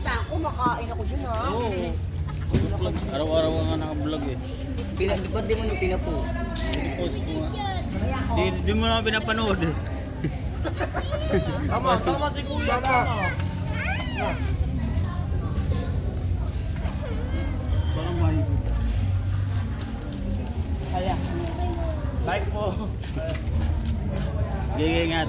Ako, makain ako dyan ha. Oo. Araw-araw nga naka-vlog eh. Ba't di mo nung pinapost? Pinipost ko nga. Di mo naman pinapanood eh. Tama si Kuya. Tama. Baka may... Kaya. Like mo. Gigingat.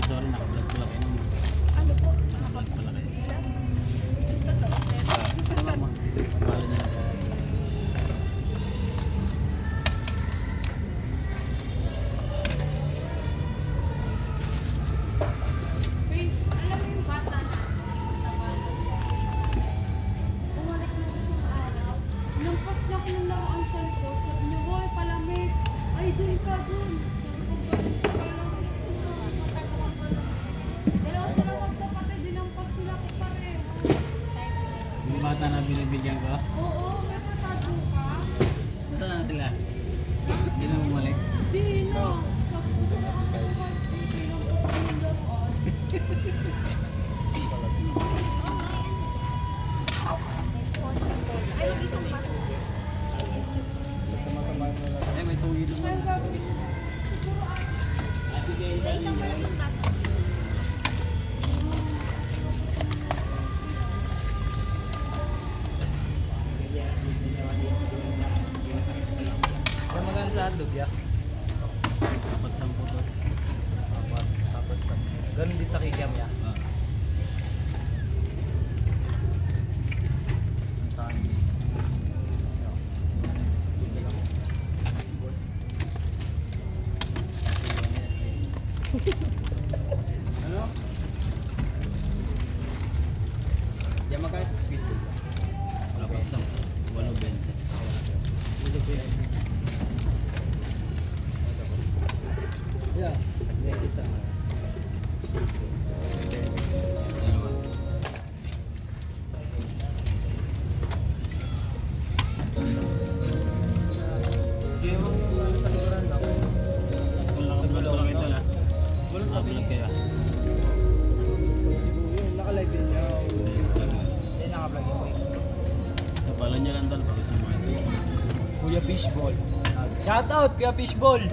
Sorry, naka-vlog ko lang yun. Ano po? Naka-vlog ko lang yun. Tama mo. Palo niya lang. Alam mo yung bata na bumalik na isang araw, lampas na ko lang ang sa likod. Sabi niya, boy, palamig. Ay, dun ka dun. Sabi ko, palamig sila. Matagawa ko lang. Dalawa sila magkapatid, dinampas nila ko pareho. Yung bata na binibigyan ko. Oo, may patago ka. Basta na sila. Hindi na bumalik. Di na. Sabi ko, sila ang kapatid. Dinampas nila laruan. Ay, isang baso. Eh, may tuwi naman. May isang malaking baso. Kaya maganda sa hotdog, ya? Dapat 10 to. Tapos, ganun din sa kikiam, ya? Ah. Ang saan? Ano? Yan magkano sa speed ball? Dapat 10. 8.20. Yeah. Next isa. Dalawa. Kulang ito lang. Vlog kaya. Naka-live din niya. Hindi, naka-vlog yun. Sa pala niya lang dal. Pag sa mga Kuya Fishball. Shout out, Kuya Fishball!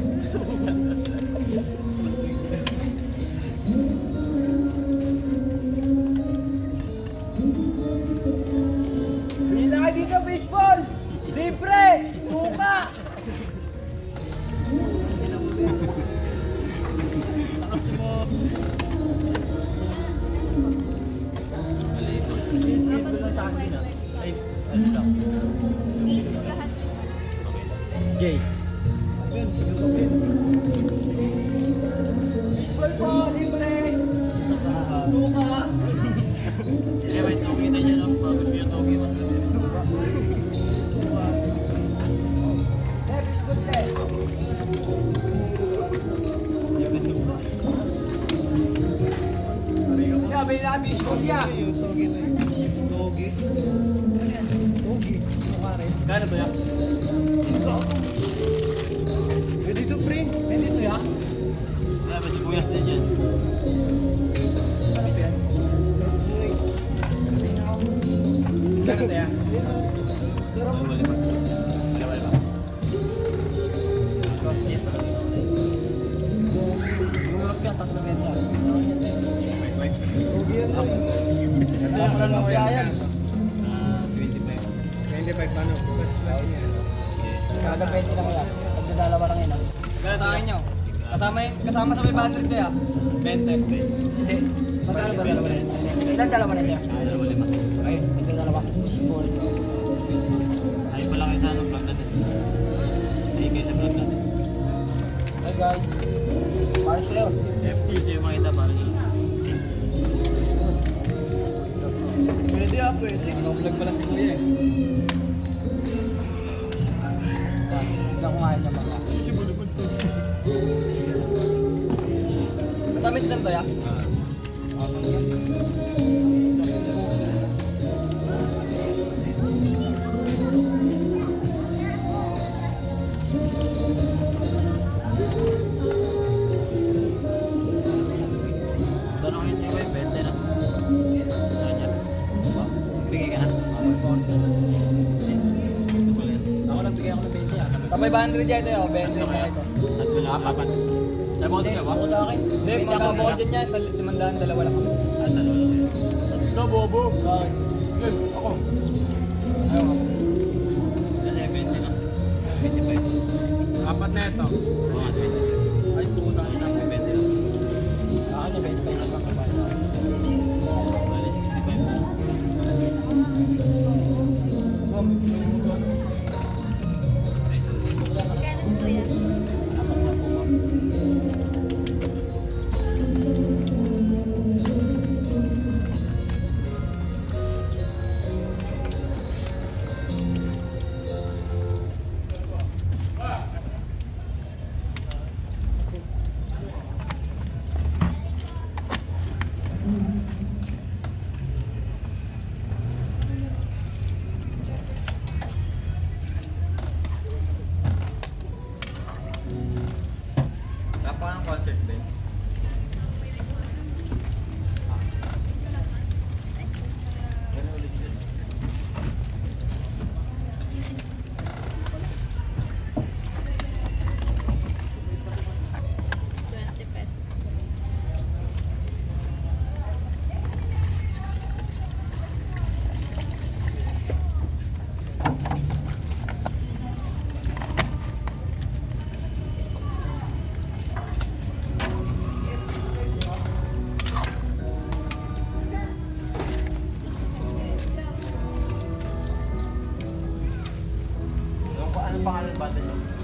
Bili na kayo dito, Fishball! Libre! Suka! Lakas mo! Isip ko lang sa akin, ah. Ay, ano lang? Jay. Fishball po, libre! Suka! Eh, may tuwi na niya lang. Bakit may tuwi na? Suka! Eh, fishball te! Yeah, may na fishball ya! Gano ba yan? Pwede ito, pre. Pwede ito, ya? Yeah, may sibuyas din yan. Ano ba yan? Gano ba yan? Wala ba? Wala. Gumulap ka, 3 benta. Wait. Wala mo lang ng yan. 25. 25 ano? Kada 20 lang yan. Pagdadalawa lang yan. Kaya sa akin nyo. Kasama sa 500 kaya. 20. Hindi. Magkano ba dalawa na yan? Ilan dalawa na yan? Dalawa lima. Ayun, ito dalawa. Fishball. Ay pala kayo sa ano, vlog natin. guys. Paris kayo. Dito yung makita parang yun. Pwede pwede. Vlog pa lang si Kuya eh. Yan, hindi ako kumain naman. Matamis lang to ya? Tanong yun si Kuya, 20 na. Saan yan? Bigay ka na? Ako nagbigay ako ng 20 ah. Sa 500 yan ito, 20 na ito. At wala ka papan. Sabi ko sa'yo ba? Ako sa akin. Hindi, magkakabawa dyan niya. Sa 500, dalawa lang kami. Ah, dalawa lang yun. Ikaw, bobo. Okay. Good. Ako. Ayaw mo. Kasi 20 na. 25. Apat na ito. Mga 20. Ay, tuko na isang 20 lang. Akin na 25 na pang kabayan. Bali 65 na. Kaya gusto yan. Apat sa po. Kapag ang concert din. Ganun ulit yun. Anong pangalan ba ito nyo?